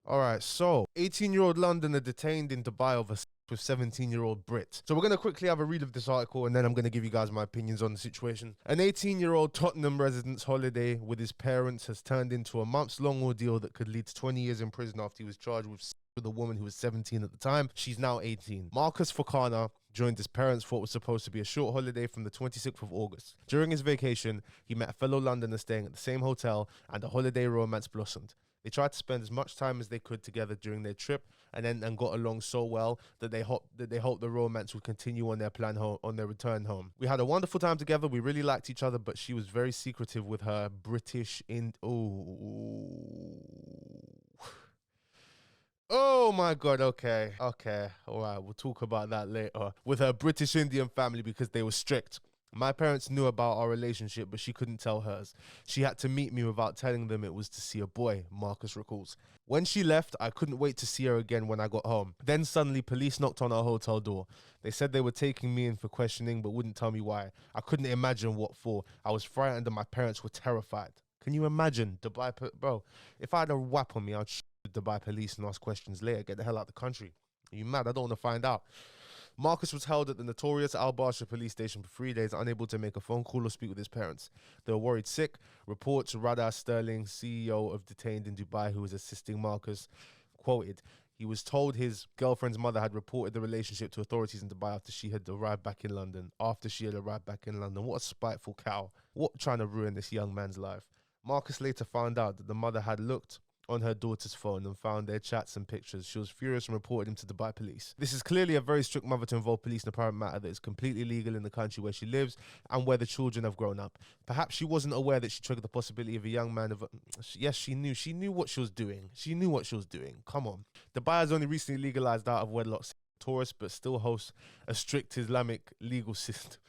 All right, so 18-year-old Londoner detained in Dubai over with 17-year-old Brit. So we're going to quickly have a read of this article and then I'm going to give you guys my opinions on the situation. An 18-year-old Tottenham resident's holiday with his parents has turned into a months-long ordeal that could lead to 20 years in prison after he was charged with a woman who was 17 at the time. She's now 18. Marcus Fokana joined his parents for what was supposed to be a short holiday from the 26th of August. During his vacation, he met a fellow Londoner staying at the same hotel and the holiday romance blossomed. They tried to spend as much time as they could together during their trip and got along so well that they hoped the romance would continue on their on their return home. We had a wonderful time together. We really liked each other, but she was very secretive with her British Oh my God, okay. All right, we'll talk about that later. With her British Indian family because they were strict. My parents knew about our relationship, but she couldn't tell hers. She had to meet me without telling them it was to see a boy, Marcus recalls. When she left, I couldn't wait to see her again when I got home. Then suddenly police knocked on our hotel door. They said they were taking me in for questioning, but wouldn't tell me why. I couldn't imagine what for. I was frightened and my parents were terrified. Can you imagine? Dubai, bro, if I had a WAP on me, I'd shoot the Dubai police and ask questions later. Get the hell out of the country. Are you mad? I don't want to find out. Marcus was held at the notorious Al Barsha police station for 3 days, unable to make a phone call or speak with his parents. They were worried sick. Reports Radha Sterling, CEO of Detained in Dubai, who was assisting Marcus, quoted, he was told his girlfriend's mother had reported the relationship to authorities in Dubai after she had arrived back in London. What a spiteful cow. What trying to ruin this young man's life. Marcus later found out that the mother had looked on her daughter's phone and found their chats and pictures. She was furious and reported him to Dubai police. This is clearly a very strict mother to involve police in a private matter that is completely legal in the country where she lives and where the children have grown up. Perhaps she wasn't aware that she triggered the possibility of a young man of... Yes, she knew. She knew what she was doing. She knew what she was doing. Come on. Dubai has only recently legalized out of wedlock tourists, but still hosts a strict Islamic legal system.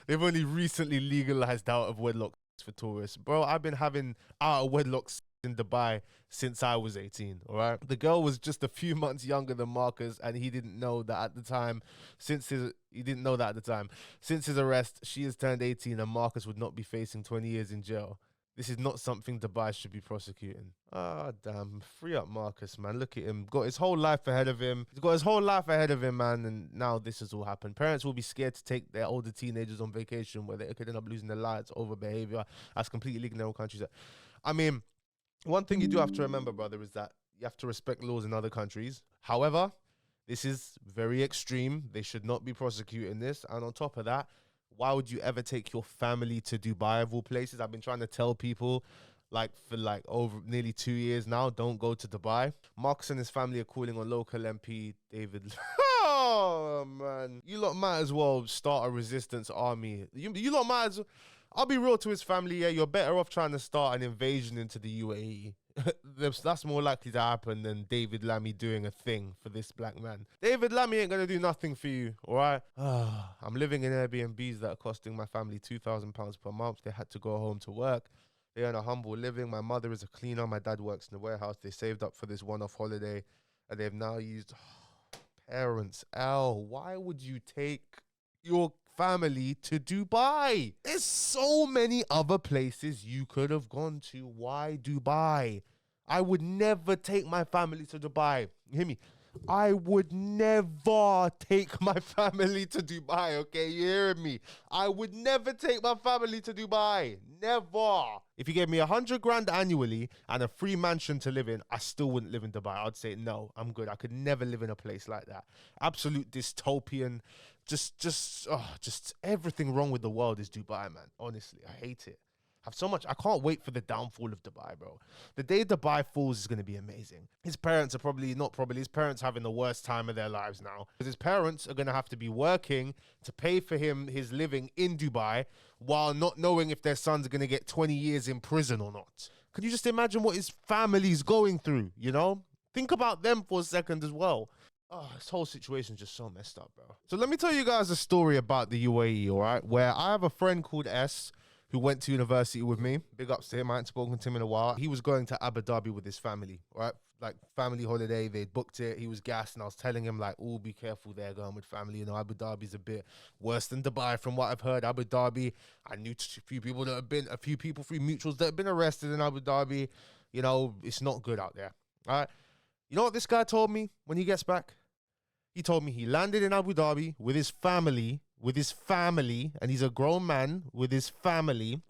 They've only recently legalized out of wedlock for tourists. Bro, I've been having out of wedlock in Dubai since I was 18, all right? The girl was just a few months younger than Marcus, and he didn't know that at the time. Since his arrest, she has turned 18, and Marcus would not be facing 20 years in jail. This is not something Dubai should be prosecuting. Ah, damn. Free up Marcus, man. Look at him. Got his whole life ahead of him. He's got his whole life ahead of him, man. And now this has all happened. Parents will be scared to take their older teenagers on vacation where they could end up losing their lives over behavior. That's completely legal in their own countries. I mean, one thing you do have to remember, brother, is that you have to respect laws in other countries. However, this is very extreme. They should not be prosecuting this. And on top of that, why would you ever take your family to Dubai of all places? I've been trying to tell people for over nearly 2 years now, don't go to Dubai. Marcus and his family are calling on local MP David. Oh, man. You lot might as well start a resistance army. You lot might as well. I'll be real to his family, yeah, you're better off trying to start an invasion into the UAE. That's more likely to happen than David Lammy doing a thing for this black man. David Lammy ain't going to do nothing for you, all right? I'm living in Airbnbs that are costing my family £2,000 per month. They had to go home to work. They earn a humble living. My mother is a cleaner. My dad works in the warehouse. They saved up for this one-off holiday, and they've now used... Parents, why would you take your family to Dubai? There's so many other places you could have gone to. Why Dubai? I would never take my family to Dubai. You hear me? I would never take my family to Dubai, okay? You hearing me? I would never take my family to Dubai. Never. If you gave me 100 grand annually and a free mansion to live in, I still wouldn't live in Dubai. I'd say, no, I'm good. I could never live in a place like that. Absolute dystopian. Just everything wrong with the world is Dubai, man. Honestly, I hate it. I can't wait for the downfall of Dubai, bro. The day Dubai falls is going to be amazing. His parents are his parents having the worst time of their lives now. Because his parents are going to have to be working to pay for his living in Dubai while not knowing if their sons are going to get 20 years in prison or not. Can you just imagine what his family's going through, you know? Think about them for a second as well. Oh, this whole situation is just so messed up, bro. So let me tell you guys a story about the UAE, all right? Where I have a friend called S who went to university with me. Big ups to him. I hadn't spoken to him in a while. He was going to Abu Dhabi with his family, right? Like family holiday. They booked it. He was gassed, and I was telling him like, "Oh, be careful there going with family. You know, Abu Dhabi's a bit worse than Dubai, from what I've heard. Abu Dhabi. I knew a few people, through mutuals that have been arrested in Abu Dhabi. You know, it's not good out there. All right. You know what this guy told me when he gets back? He told me he landed in Abu Dhabi with his family, and he's a grown man with his family,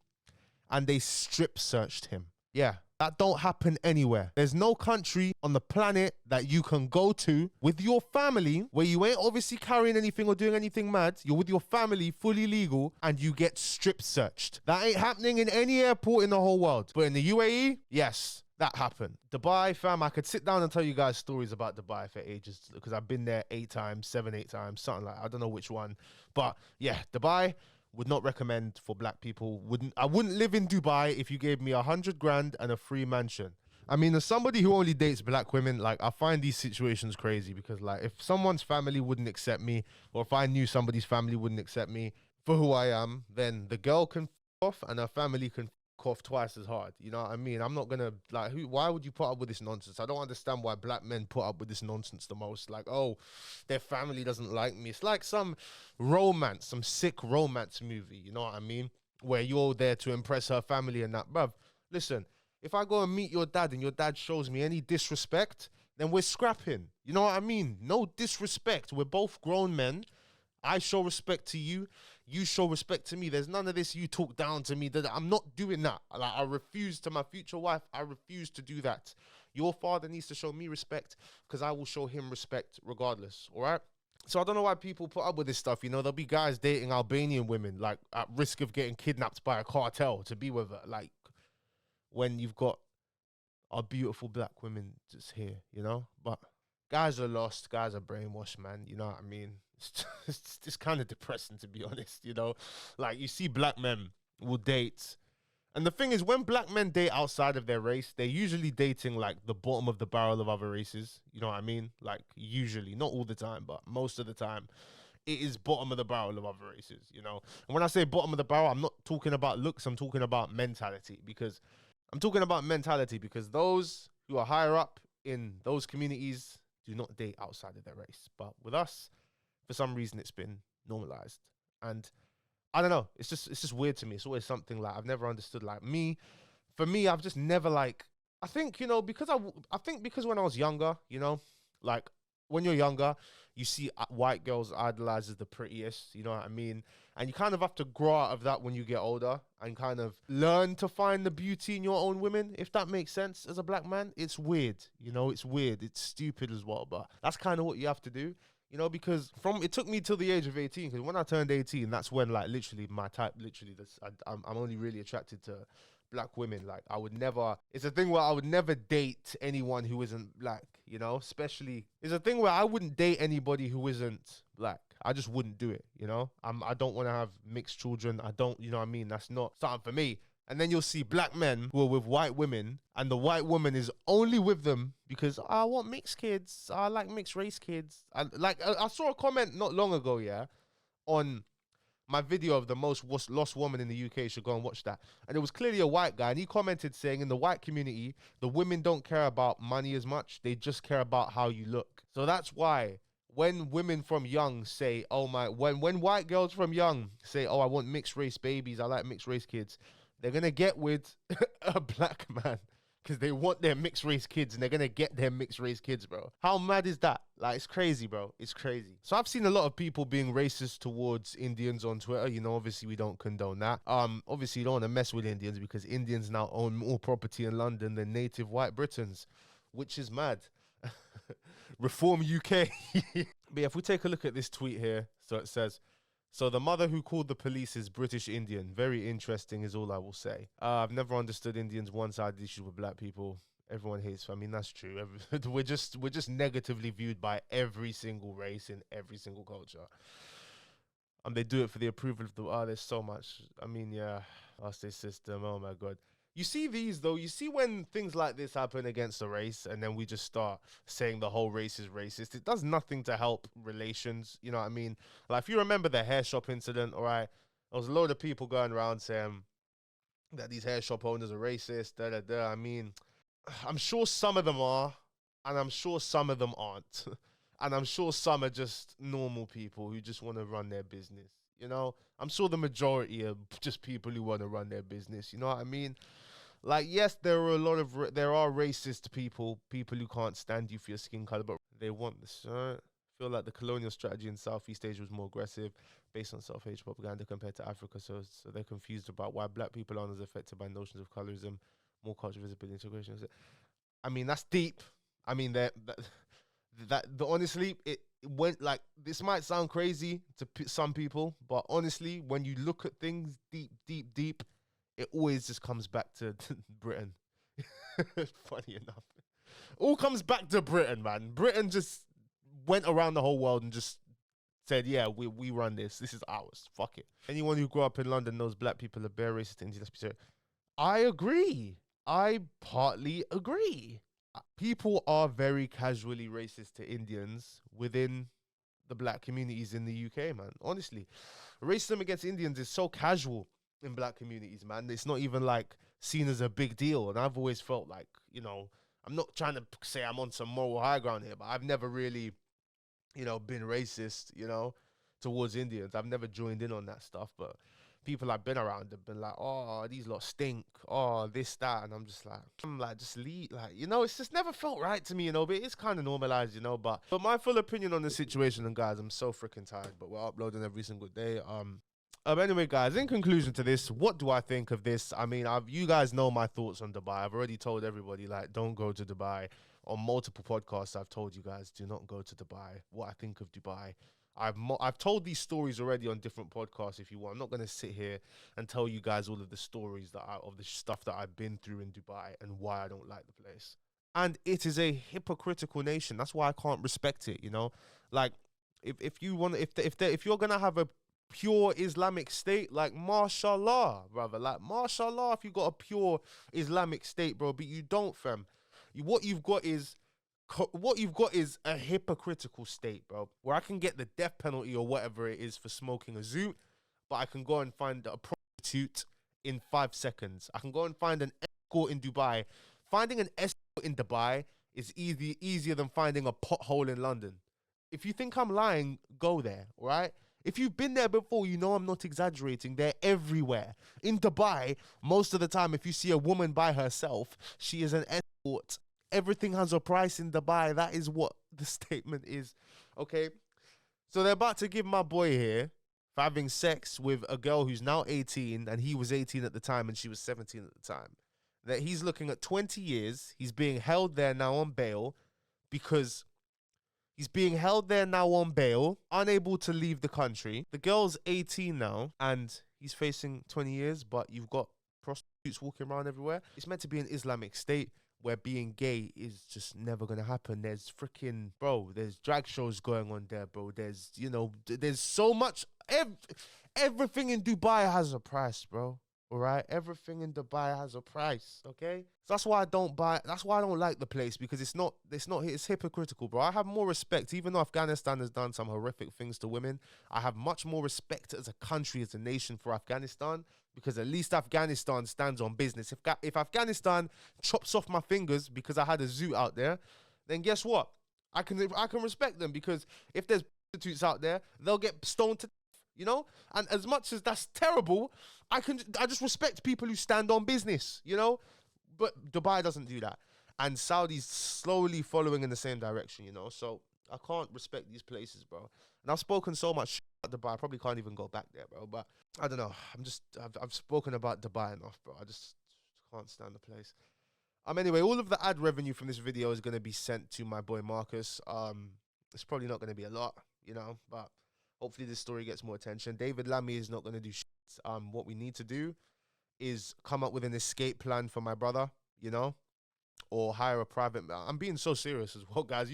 and they strip searched him. Yeah, that don't happen anywhere. There's no country on the planet that you can go to with your family where you ain't obviously carrying anything or doing anything mad. You're with your family, fully legal, and you get strip searched. That ain't happening in any airport in the whole world. But in the UAE, yes, that happened. Dubai, fam, I could sit down and tell you guys stories about Dubai for ages because I've been there 8 times, 7, 8 times, something like that. I don't know which one. But yeah, Dubai, would not recommend for black people. I wouldn't live in Dubai if you gave me 100 grand and a free mansion. I mean, as somebody who only dates black women, like, I find these situations crazy because, like, if someone's family wouldn't accept me, or if I knew somebody's family wouldn't accept me for who I am, then the girl can f off and her family can off twice as hard. You know what I mean? I'm not gonna, like, why would you put up with this nonsense? I don't understand why black men put up with this nonsense the most. Like, oh, their family doesn't like me. It's like some romance, some sick romance movie, you know what I mean? Where you're there to impress her family and that. Bruv, listen, if I go and meet your dad and your dad shows me any disrespect, then we're scrapping. You know what I mean? No disrespect. We're both grown men. I show respect to you. You show respect to me. There's none of this you talk down to me. I'm not doing that. Like, I refuse to my future wife. I refuse to do that. Your father needs to show me respect because I will show him respect regardless, all right? So I don't know why people put up with this stuff. You know, there'll be guys dating Albanian women, like, at risk of getting kidnapped by a cartel to be with her. Like, when you've got our beautiful black women just here, you know? But guys are lost. Guys are brainwashed, man. You know what I mean? It's kind of depressing, to be honest, you know? Like, you see black men will date. And the thing is, when black men date outside of their race, they're usually dating, like, the bottom of the barrel of other races. You know what I mean? Like, usually. Not all the time, but most of the time, it is bottom of the barrel of other races, you know? And when I say bottom of the barrel, I'm not talking about looks. I'm talking about mentality. Because those who are higher up in those communities do not date outside of their race. But with us, for some reason, it's been normalized. And I don't know. It's just weird to me. It's always something, like, I've never understood. Like, for me, I've just never, like, I think, you know, because when I was younger, you know, like, when you're younger, you see white girls idolized as the prettiest, you know what I mean? And you kind of have to grow out of that when you get older and kind of learn to find the beauty in your own women, if that makes sense. As a black man, it's weird, you know, it's weird. It's stupid as well, but that's kind of what you have to do. You know, because it took me till the age of 18, because when I turned 18, that's when, like, literally my type, I'm only really attracted to black women. Like, it's a thing where I would never date anyone who isn't black, you know, it's a thing where I wouldn't date anybody who isn't black. I just wouldn't do it, you know. I don't want to have mixed children. You know what I mean? That's not something for me. And then you'll see black men who are with white women, and the white woman is only with them because, I want mixed kids. I like mixed race kids. I saw a comment not long ago, yeah, on my video of the most lost woman in the UK. You should go and watch that. And it was clearly a white guy, and he commented saying, in the white community, the women don't care about money as much. They just care about how you look. So that's why when women from young say, when white girls from young say, oh, I want mixed race babies, I like mixed race kids, they're going to get with a black man because they want their mixed race kids, and they're going to get their mixed race kids, bro. How mad is that? Like, it's crazy, bro. It's crazy. So I've seen a lot of people being racist towards Indians on Twitter. You know, obviously we don't condone that. Obviously you don't want to mess with Indians because Indians now own more property in London than native white Britons, which is mad. Reform UK. But yeah, if we take a look at this tweet here, so it says, so the mother who called the police is British Indian. Very interesting is all I will say. I've never understood Indians' one-sided issues with black people. Everyone hates. I mean, that's true. We're just negatively viewed by every single race in every single culture. They do it for the approval of the. There's so much. I mean, yeah, our state system. Oh my god. You see these, though, you see when things like this happen against a race and then we just start saying the whole race is racist. It does nothing to help relations, you know what I mean? Like, if you remember the hair shop incident, all right, there was a load of people going around saying that these hair shop owners are racist, I mean, I'm sure some of them are, and I'm sure some of them aren't. And I'm sure some are just normal people who just want to run their business, you know? I'm sure the majority are just people who want to run their business, you know what I mean? Like, yes, there are there are racist people who can't stand you for your skin color, but they want the shirt. Feel like the colonial strategy in Southeast Asia was more aggressive, based on self-hate propaganda compared to Africa. So they're confused about why black people aren't as affected by notions of colorism, more cultural visibility, integration. I mean, that's deep. I mean, honestly, it went like, this might sound crazy to some people, but honestly, when you look at things deep, it always just comes back to Britain. Funny enough, all comes back to Britain, man. Britain just went around the whole world and just said, yeah, we run this. This is ours. Fuck it. Anyone who grew up in London knows black people are bare racist to Indians. I agree. I partly agree. People are very casually racist to Indians within the black communities in the UK, man. Honestly, racism against Indians is so casual in black communities, man. It's not even like seen as a big deal. And I've always felt like, you know, I'm not trying to say I'm on some moral high ground here, but I've never really, you know, been racist, you know, towards Indians. I've never joined in on that stuff, but people I've been around have been like, oh, these lot stink, oh, this, that, and I'm like, just leave, like, you know, it's just never felt right to me, you know, but it's kind of normalized, you know, but my full opinion on the situation, and guys, I'm so freaking tired, but we're uploading every single day. Anyway, guys, in conclusion to this, what do I think of this? I mean, you guys know my thoughts on Dubai. I've already told everybody, like, don't go to Dubai. On multiple podcasts, I've told you guys, do not go to Dubai. What I think of Dubai. I've told these stories already on different podcasts. If you want, I'm not gonna sit here and tell you guys all of the stories of the stuff that I've been through in Dubai and why I don't like the place. And it is a hypocritical nation. That's why I can't respect it. You know, like if you're gonna have a pure Islamic state, like, mashallah, brother, like, mashallah, if you got a pure Islamic state, bro, but you don't, fam. What you've got is a hypocritical state, bro, where I can get the death penalty or whatever it is for smoking a zoot, but I can go and find a prostitute in 5 seconds. I can go and find an escort in Dubai. Finding an escort in Dubai is easier than finding a pothole in London. If you think I'm lying, go there, right? If you've been there before, you know I'm not exaggerating. They're everywhere. In Dubai, most of the time, if you see a woman by herself, she is an escort. Everything has a price in Dubai. That is what the statement is, okay? So they're about to give my boy here for having sex with a girl who's now 18, and he was 18 at the time, and she was 17 at the time. That he's looking at 20 years. He's being held there now on bail because... He's being held there now on bail, unable to leave the country. The girl's 18 now, and he's facing 20 years, but you've got prostitutes walking around everywhere. It's meant to be an Islamic state where being gay is just never going to happen. There's freaking, bro, there's drag shows going on there, bro. There's, you know, there's so much. Everything in Dubai has a price, bro. All right, everything in Dubai has a price. Okay, so that's why I don't buy. That's why I don't like the place, because it's hypocritical, bro. I have more respect, even though Afghanistan has done some horrific things to women. I have much more respect as a country, as a nation, for Afghanistan, because at least Afghanistan stands on business. If Afghanistan chops off my fingers because I had a zoot out there, then guess what? I can respect them, because if there's prostitutes out there, they'll get stoned to, you know? And as much as that's terrible, I just respect people who stand on business, you know? But Dubai doesn't do that. And Saudi's slowly following in the same direction, you know? So I can't respect these places, bro. And I've spoken so much about Dubai, I probably can't even go back there, bro. But I don't know. I've spoken about Dubai enough, bro. I just can't stand the place. Anyway, all of the ad revenue from this video is going to be sent to my boy Marcus. It's probably not going to be a lot, you know, but hopefully this story gets more attention. David Lammy is not going to do shit. What we need to do is come up with an escape plan for my brother, you know, or hire a private. I'm being so serious as well, guys.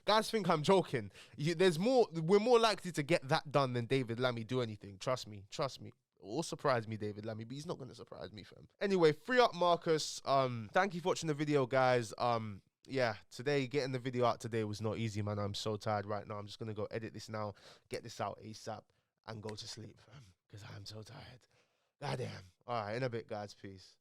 Guys think I'm joking. We're more likely to get that done than David Lammy do anything. Trust me. Or surprise me, David Lammy, but he's not going to surprise me, fam. Anyway, free up Marcus. Thank you for watching the video, guys. Yeah, getting the video out today was not easy, man. I'm so tired right now. I'm just going to go edit this now, get this out ASAP, and go to sleep, fam, because I'm so tired. Goddamn. All right, in a bit, guys. Peace.